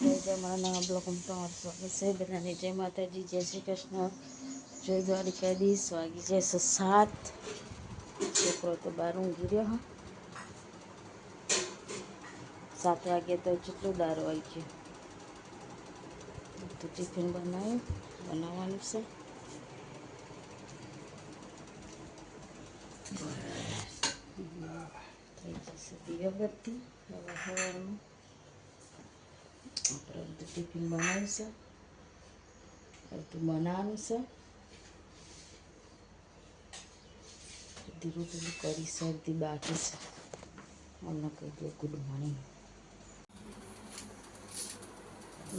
અમારા નવા બ્લોગમાં તમારું સ્વાગત છે. બધાને જય માતાજી, જય શ્રી કૃષ્ણ, જય દ્વારિકાધીશ. વાગી જશે 7. છોકરો તો બહાર ઊંઘી રહ્યો. 7 વાગે તો જેટલું દાર આવી ગયો. તો ટિફિન બનાવવાનું છે. થઈ જશે દીવાબત્તી સવારમાં. આપણે બધું ટિફિન બનાવ્યું છે. બધું બનાવવાનું છે. ધીરું ધીરું કરી શરદી બાકી છે. મને કહી દો ગુડ મોર્નિંગ.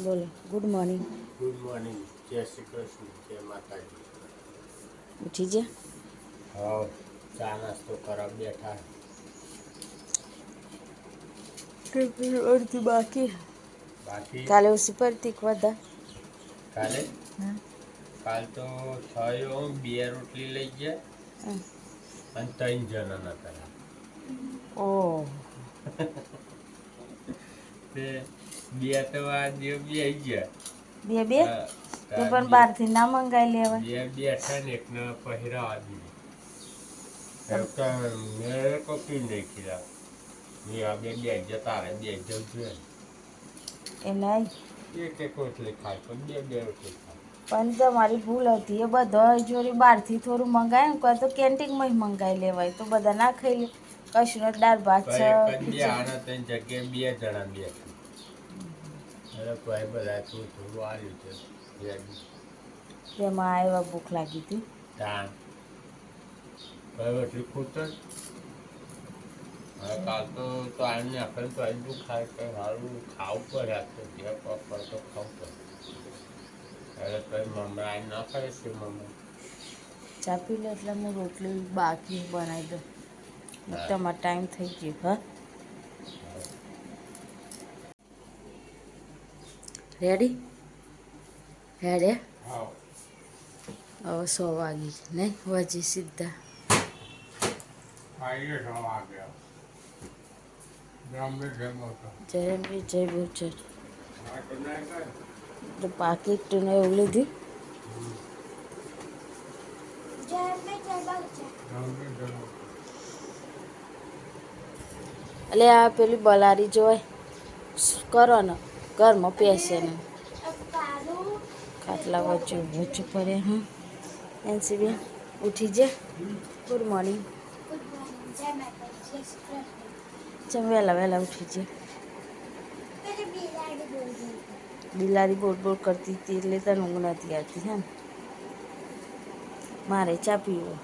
બોલો ગુડ મોર્નિંગ. Good morning. જય શ્રી કૃષ્ણ. જય માતાજી. ઉઠી જા. હા, ચા નાસ્તો કરવા બેઠા. અડધી બાકી. કાલે ઓછી પડતી વધારે. કાલે કાલ તો થયો 2 રોટલી લઈ ગયા અને 3 જણા હતા. ઓહ તે 2 તો આજે બે ગયા. બે તો પણ બહારથી ના મંગાવી લેવા. 2 બેઠા ને એકને પહેરાવા દીધી. મેં કોપી નહીં ખીરા. મેં આ બે જતા રહે 2 જણ જોઈએ. એ નહીં એક રોટલી ખાય પણ 2 રોટલી ખાય. પણ તમારી ભૂલ હતી. એ બધા જોડે બહારથી થોડું મંગાવે ને કોઈ તો કેન્ટીનમાં મંગાવી લેવાય તો બધા ના ખાઈ લે. કશું દાળ ભાત છે. બે આના 3 જગ્યાએ 2 જણા બેઠા. અરે ભાઈ બધા થોડું આવ્યું છે. તેમાં આવ્યા ભૂખ લાગી હતી. તાણ ભાઈ એટલી ખોટ જ. હવે કાલ તો આને આપણે તો આટલું ખાય કે સારું ખાવું પડે. આપણે જે પર તો ખાવું પડે. અરે ભાઈ મમરા આ ના ખાય છે. મમ્મી ચા પી લે એટલે હું રોટલી બાકી બનાવી દઉં. તમારો ટાઈમ થઈ ગયો. હા રેડી હેડે. હા હવે 100 વાગી નહીં વાજી સીધા. જયંતભાઈ જય બુચર તો પાકીટ ને એવું લીધું. એટલે આ પેલી બલારી જોવાય કરો ને ઘરમાં પેસે ને ખાટલા વચ્ચે વચ્ચે પડે. હા એનસીબી ઉઠી જા. Good morning. ચમ વહેલા ઉઠી જા. બિલાડી બોલ બોલ કરતી હતી એટલે તને ઊંઘ નથી આવતી. હે ને મારે ચા પીવો.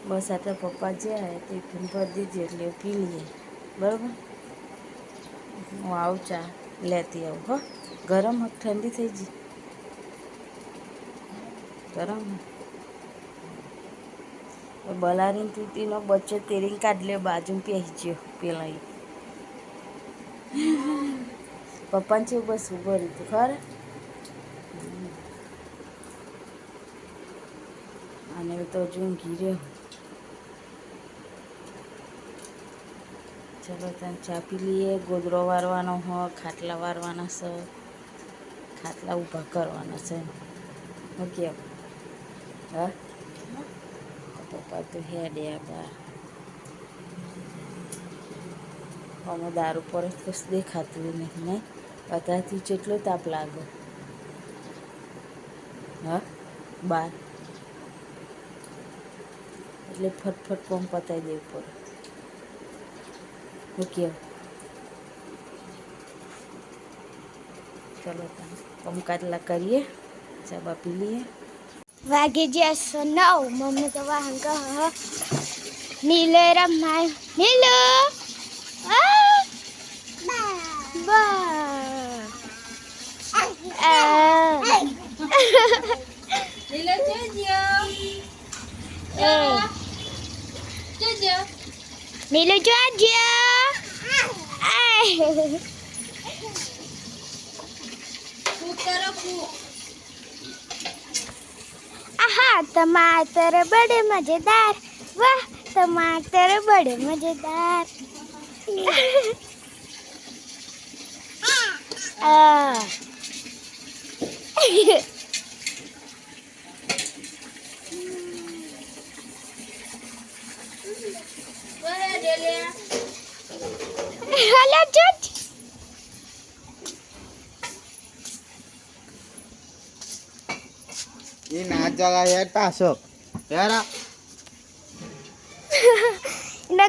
બસ આટલા પપ્પા જાય ટિફિન ભરી દીધી એટલે પી લઈએ. બરાબર હું આવું ચા લેતી આવું. હો ગરમ ઠંડી થઈ ગઈ. ગરમ બલારીને તૂટીનો બચ્ચો તેરીને કાઢ લે. બાજુ પહેરી ગયો પેલા પપ્પાને છે બસ ઉભો રહ્યું ખરે. અને તો હજુ ઊંઘી રહ્યો. ચલો ત્યાં ચા પી લઈએ. ગોદરો વારવાનો હોય, ખાટલા વારવાના છે, ખાટલા ઊભા કરવાના છે. હું કેમ હા પપ્પા તો હેડ્યા બહાર. અમે દારૂ પર કશું દેખાતું નહીં. નહીં બધાથી જેટલો તાપ લાગે. હા બાર એટલે ફટફટ કોમ પતાવી દેવું પડે. હું કેવું ચલો તમે કાટલા કરીએ. ચા બા પી લઈએ. વાગે જશે 9. મમ્મી તો વાહન કહે નીલે રમાય નીલો નીલો જોજો. आहा टमाटर बड़े मजेदार. वाह टमाटर बड़े मजेदार. આ હાલા જજ એ ના જગા યાર પાછો યાર ને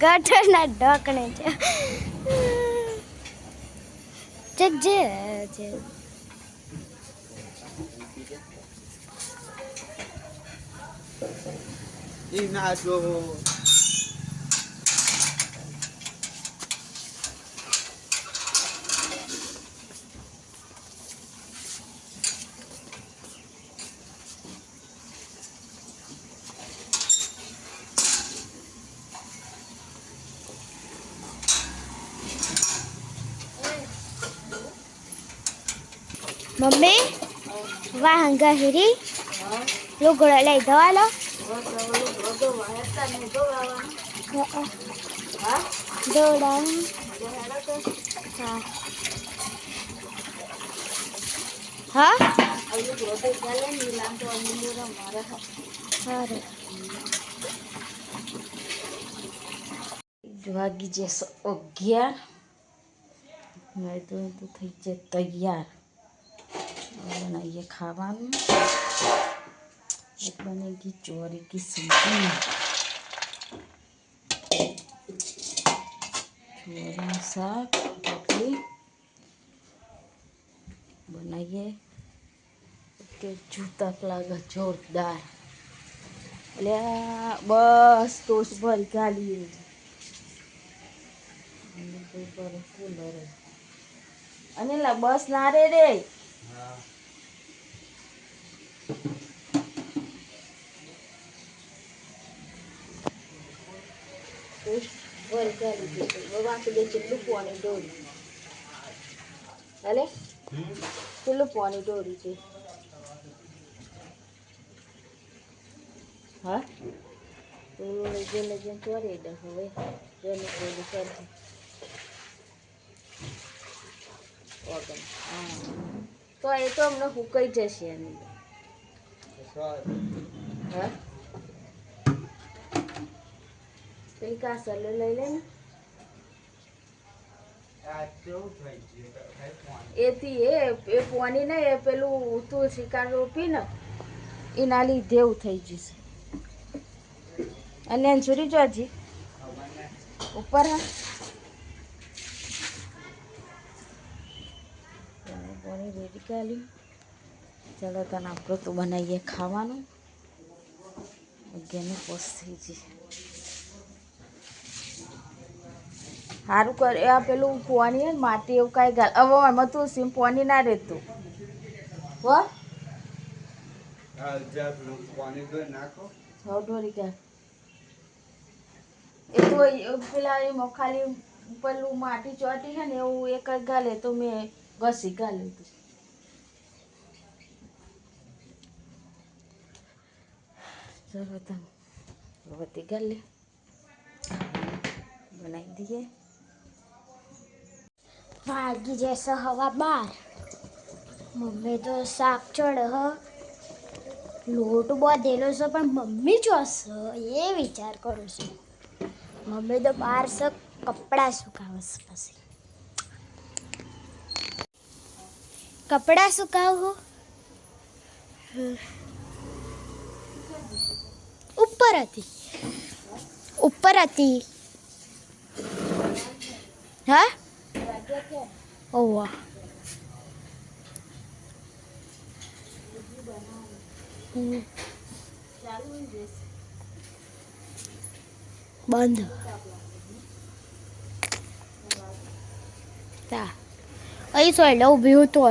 ગટરના ઢોકણે છે જગ જે એ ના જો મમ્મી વાહંગા હીરી લુગડો લઈ દવા લો દોડા હા સારું વાગી જશે 11 મેં તો થઈ જાય તૈયાર બનાવીએ ખાવાનું એક બનેગી ચોરી की सब्जी ચોરીનું શાક રોટલી બનાવીએ કે જૂતા લાગે જોરદાર એટલે બસ ટોસ ભરી કાઢીએ કુલર અને લા બસ ના રે રે પાણી દોરી છે હા લઈ ચોરી દે હવે તો એ તો અમને ફૂકાઈ જશે એની હા પેલી કાસર લઈ લે ને એથી એ પોની ને એ પેલું તુલસી કાન રોપી ને એના લીધે એવું થઈ જશે અને છોરી જોજી ઉપર હા પાણી રેડી કાઢી ચાલો તને આપણે તો બનાવીએ ખાવાનું અગિયારનું પોસ થઈ જશે સારું કરે આ પેલું પોની માટી એવું કાંઈ ગાલ હવે એમાં તુલસી પોની ના રહેતું હો પાણી તો નાખો હવે ઢોરી ગયા એ તો પેલા એમાં ખાલી પેલું માટી ચોટી છે ને એવું એક જ ગાલે તો મેં ઘસી ગાલ્યું હતું ચલો તમે વધી ગાલે બનાવી દઈએ વાગી જશે હવા 12 મમ્મી તો શાક ચડે હ લોટ બાંધેલો છે પણ મમ્મી ચોશે એ વિચાર કરું છું મમ્મી તો બહાર છે કપડાં સુકાવશે પછી કપડાં સુકાવું ઉપર હતી હા ઓવા બંધ તા અહીં સોયલા ઊભી હું તો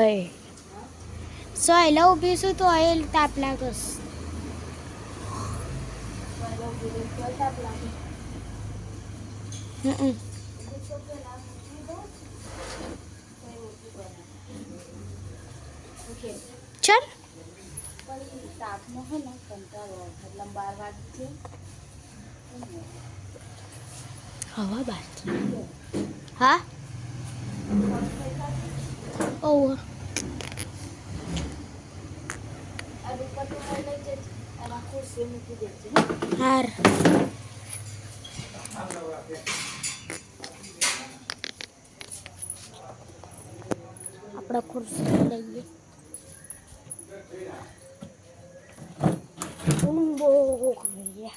સોયલા ઊભી છું તો એ તાપ લાગસ ચલ તાપમાં હે ને કંટાળો એટલે 12 વાગે હવા બાર હા ઓહ આ દુપટ્ટો લઈ જજે અને આ ખુરશી મૂકી દેજે. હાર આપણે ખુરશી લઈએ ઊંઘો કરીએ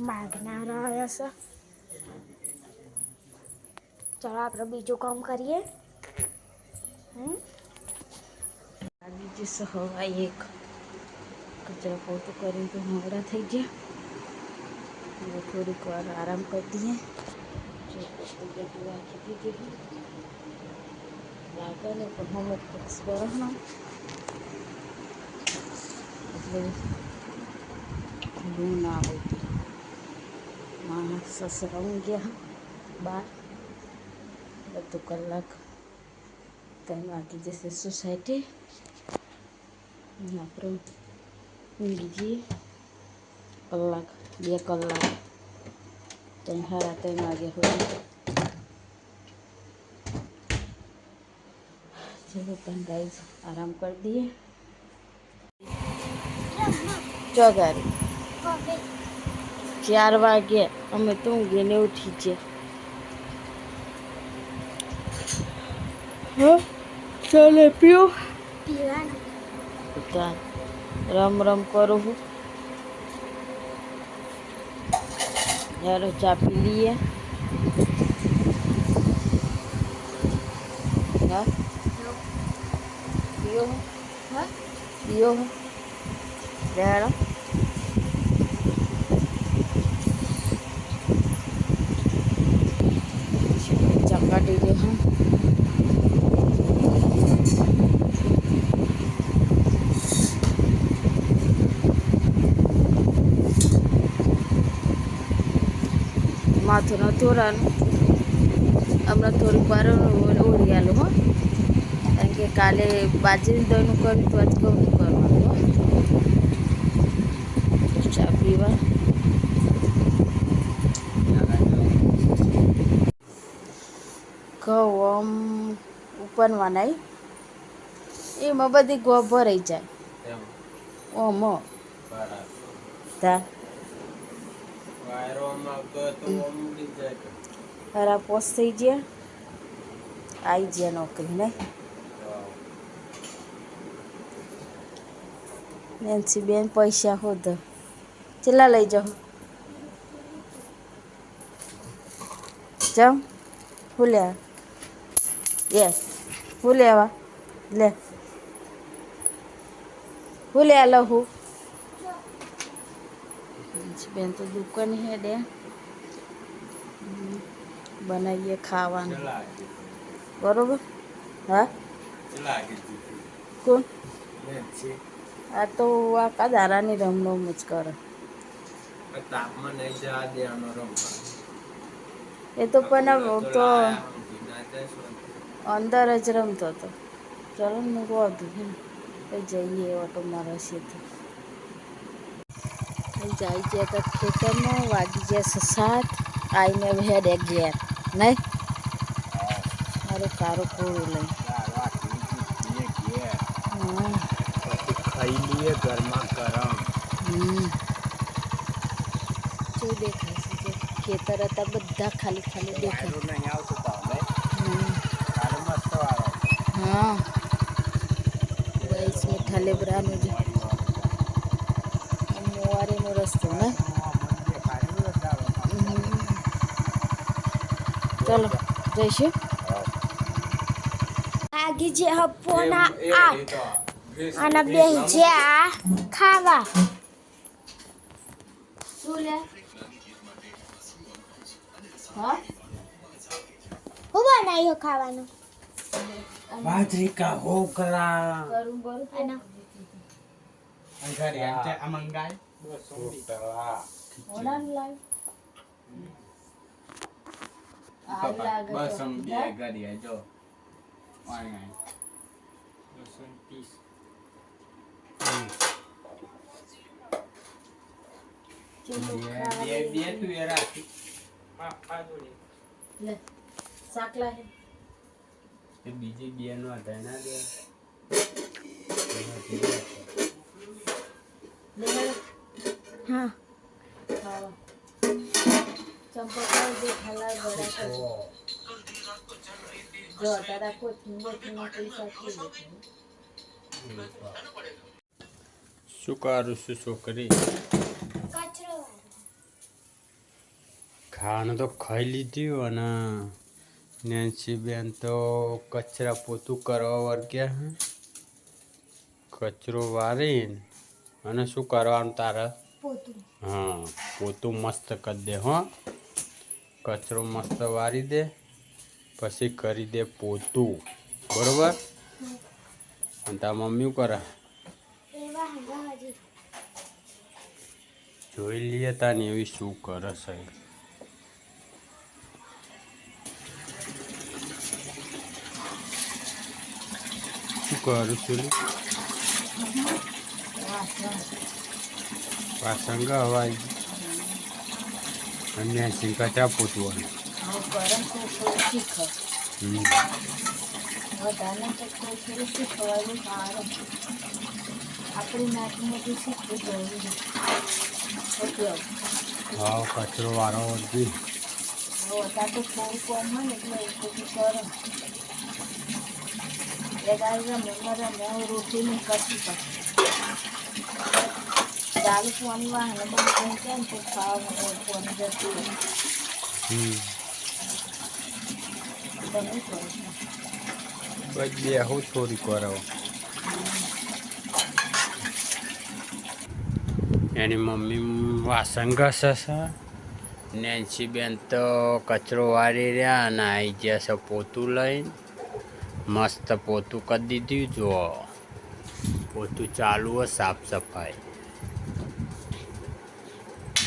માગનાર આવ્યા છે ચાલો આપણે બીજું કામ કરીએ બીજી સહવાઈ એક કચરા પોતું કરીને તો નવરા થઈ ગયા. હવે થોડીક વાર આરામ કરી દઈએ. જો પોતું બધું રાખી દીધી લાગે ને પણ હમ ફિક્સ કરો ને એટલે ખુલ્લું ના હોય. માણસ સસરા ગયા બાર બધું કલાક 3 વાગી જશે સોસાયટી આપણે ઊંઘી જઈએ કલાક 2 કલાક 3 સાડા 3 વાગ્યા સુધી. ચલો પણ ગાઈસ આરામ કરી દઈએ. ચોગારી 4 વાગે અમે તો ઊંઘીને ઉઠી ગયા. ચાલે પીઓ પીવાનું રમ રમ કરું હું યાર ચા પી લઈએ. હા પીઓ હા પીઓ યાર ચપાટી દે હું માથું નતું ઓરાનું હમણાં થોડીક વાર ઓરી આલું હો કારણ કે કાલે બાજરીનું દહીંનું કર્યું તો આજ ઘઉંનું કરવાનું હો. ચા પીવા ઘઉં આમ ઉપરવા નહીં એમાં બધી ગો ભરાઈ જાય ઓમ તા હરા પોસ થઈ ગયા આવી ગયા નોકરી નહીં. નેન્સી બેન પૈસા હોત ચેલા લઈ જાઓ જાઓ હું લેવા હું લેવા લે હું લે લો હું બેન તો દુકાન હેડે બનાવીએ ખાવાનું બરોબર. હા કોણ આ તો આ દારાની રમરમ જ કરે તાપમાં નહીં જવા દેવાનો રમવા. એ તો પણ તો અંદર જ રમતો હતો. ચાલો ને હું વધુ જઈએ ઓટો મારા છે જાય ગયા હતા ખેતરમાં વાગી ગયા 7 આવીને હેડે ઘેર નહીં મારો કારો કોળો લઈ ખાઈ લઈએ ગરમા ગરમ. જો દેખાય છે જે ખેતર હતા બધા ખાલી ખાલી દેખાય. નહીં આવતું મસ્ત આવે. હા બસ મીઠા લેબરાનું જ મોવારીનો રસ્તો ને ચલો જઈશું. આગી જે હપ્પોના 8 અને બે જ્યા ખાવા શું લે હા હું બનાવ્યો ખાવાનું બાજરી કા હોકલા કરું બરું અને ઘરે આ મંગાય ઓડાન લાવ હાલ લાગે બસ તો. આમ બે હે? કરીએ જો પાણી આય 230 ચેટલું બે ખાવા બે તું એ રાખી લે શાક લાગે એ બીજી બે નો હતા ના દે લે હેડો. હા ખાવા ચંપા જે ખાલા ગળા કરે જો તારા કોથમીર પૈસા આપી દે. શું કરું છું છોકરી કચરો ખાવાનું તો ખાઈ લીધું અને નેન્સી બેન તો કચરા પોતું કરવા વર્ગ્યા હે કચરો વારીને અને શું કરવાનું તારે પોતું હા પોતું મસ્ત કરી દે હો કચરો મસ્ત વારી દે પછી કરી દે પોતું બરોબર અને તારા મમ્મી શું કરે એવા હંગા હજી જોઈ લઈએ તાને એવી શું કરે છે શું કરું છું વાસણ હવાઈ અને સિંહ કચરા પોતવાનું હવે ગરમ તો થોડું શીખ વધારે તો થોડું શીખવાનું સારું આપણી નાતમાંથી શીખવું જરૂરી ઓકે હા કચરો વાળો હતી હવે અત્યારે તો થોડું કોમ હોય ને એટલે એવું બધું કરો એ ગાડી રમે રોટલી કરતી પછી ચાલુ પાણી વાહન બંધ કેમ તો ખાવા પાણી જતું રહે. તમે કરો છો બસ બે હું થોડી કરાવો એની મમ્મી વાસણ ઘસે છે નેન્સી બેન તો કચરો વાળી રહ્યા અને આવી ગયા છે પોતું લઈને મસ્ત પોતું કરી દીધું જુઓ પોતું ચાલુ હોય સાફ સફાઈ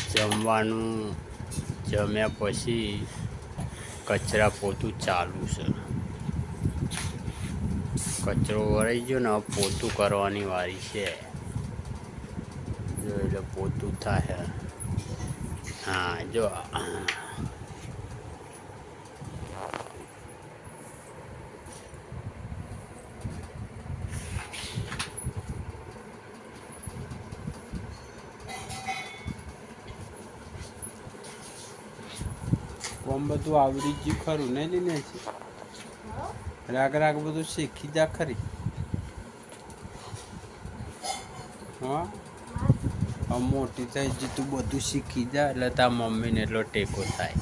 જમવાનું જમ્યા પછી કચરા પોતું ચાલુ છે કચરો વળી ગયો ને હવે પોતું કરવાની વારી છે જો એટલે પોતું થાય હા જો કોમ બધું આવડી ગયું ખરું નહીં લઈને છે રાગ રાગ બધું શીખી જા ખરી હા હવે મોટી થઈ ગઈ તું બધું શીખી જા એટલે તારા મમ્મીને એટલો ટેકો થાય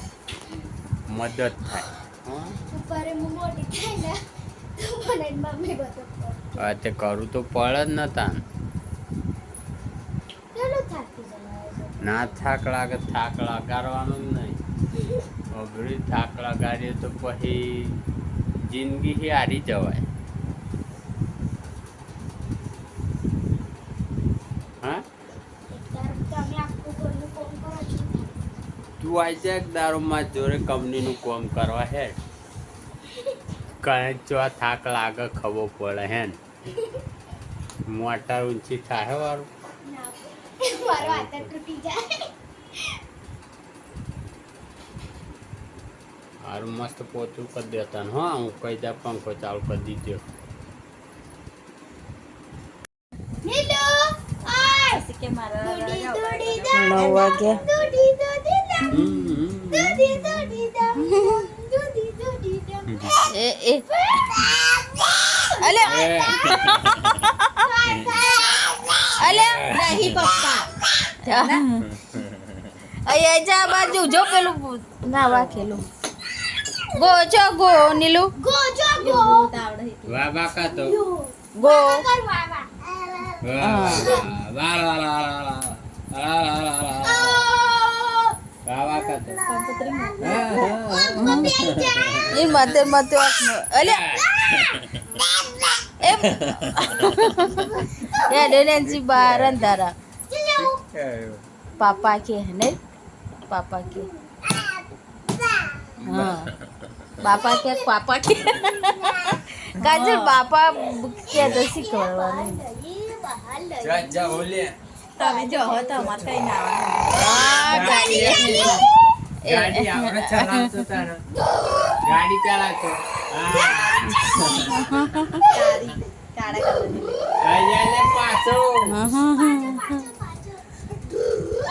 મદદ થાય હા ઉપર હું મોટી થાય ને તો મને મમ્મી બધું હા તે કરું તો પડે જ ને તાન ચાલો થાકી જવાય છે ના થાક લાગે થાક લગાડવાનું જ નહીં અઘરી થાક લગાડીએ તો પછી જિંદગી હારી જવાય હા ત્યારે તમે આખું ઘરનું કામ કરો છો તું આવી જાય એક દારૂમાં જોડે કંપનીનું કામ કરવા હે કઈ જો આ થાક લાગે ખબર પડે હે ને મોટા ઊંચી થાય વાળું ના મારો હાથ જ તૂટી જાય હારું મસ્ત પોતું કરી દેતા ને હા હું કહી દે પંખો ચાલુ કરી દીધો નીલુ આય પછી કે મારા દોડી દોડી 9 વાગ્યા દોડી દોડી દોડી દોડી દોડી દોડી એ અલે અલે નહીં પપ્પા અહીંયા જા બાજુ જો પેલું ના વાખેલું ગો છો ગો નીલુ ગો જો ગો વાહ બાકા તો ગો કર વાવા વાહ વાહ વાહ વાહ બાકા તો એ મતે મતે અલે એમ એ ડેનેન્સી બાર અંધારા પાપા કે ને પાપા કે હા બાપા કે પાપા કે કાજલ બાપા કે તો શીખવાડવાનું જા ઓલે તમે જો હો તો અમારે કઈ ના હા ગાડી ગાડી આવડે ચલાવતો તારે ગાડી ચલાવતો હા કાળા લઈ લે પાછો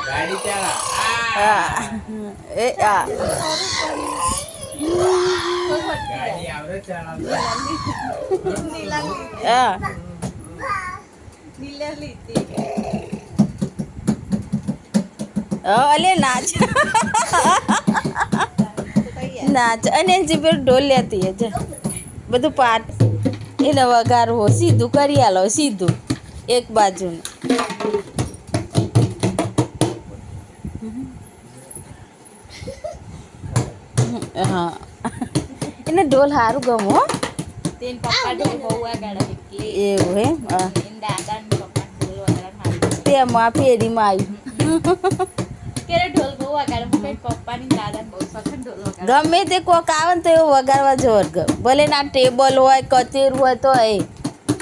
ગાડી ચલા એ આ ગાડી આવડે ચલાવતો આ નીલા લીધી અલે નાચ નાચ અને જે પેલું ઢોલ લેતી છે બધું પાટ એને વગાડવો સીધું કરી આલો સીધું એક બાજુનું હા એને ઢોલ સારું ગમો હો. તેન પપ્પા ઢોલ બહુ આગળ એટલે એવું હે હા એન દાદા ને પપ્પા ઢોલ વગાડવા હારું તેમાં ફેરીમાં આવ્યું કેરે ઢોલ બહુ આગળ મૂકે પપ્પા ની દાદા બહુ સખત ઢોલ વગાડે ગમે તે કોક આવે ને તો એવું વગાડવા જોર ગમે ભલે ના ટેબલ હોય કચેર હોય તો એ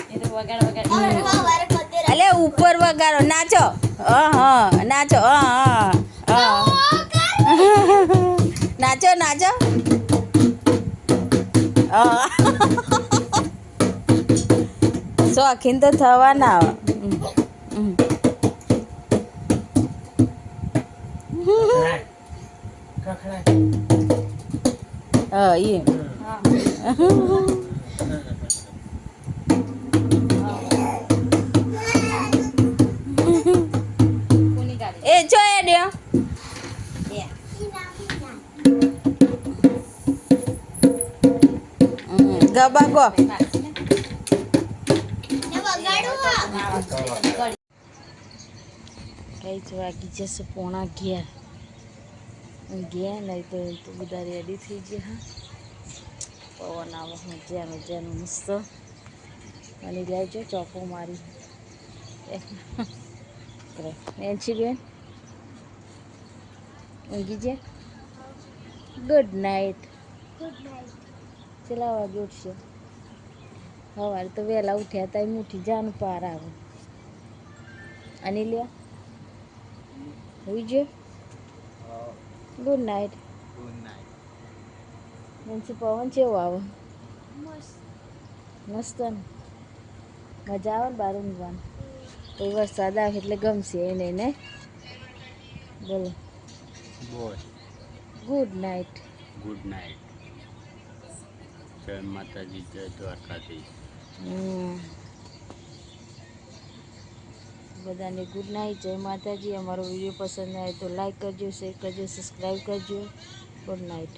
એ તો વગાડ અલે ઉપર વગાડો નાચો હા નાચો હા નાચો નાચો શોખીન તો થવાના હા એ કોની ગાડી એ જો એ ડ્યો બે ગબા ગો કઈ જ વાગી જશે 11:30 ગયા નહીં તો બધા રેડી થઈ ગયા હા પવન આવે મજાનું મસ્ત અને લેજો ચોકો મારી નેન્સી બેન ઊંઘી જાય ગુડ નાઇટ ચલા વાગે ઉઠશે સવારે તો વહેલા ઉઠ્યા હતા એમ ઉઠી જાનું પાર આવે અને લ્યા હોઈ જો ગુડ નાઇટ નેન્સી પવન કેવો આવે મસ્ત ને મજા આવે ને બહાર ઊંઘવાનું તો વરસાદ આવે એટલે ગમશે એને ને બોલો બોલ ગુડ નાઇટ ગુડ નાઇટ જય માતાજી જય દ્વારકાધીશ બધાને ગુડ નાઇટ જય માતાજી અમારો વિડીયો પસંદ આવે તો લાઈક કરજો શેર કરજો સબસ્ક્રાઈબ કરજો ગુડ નાઇટ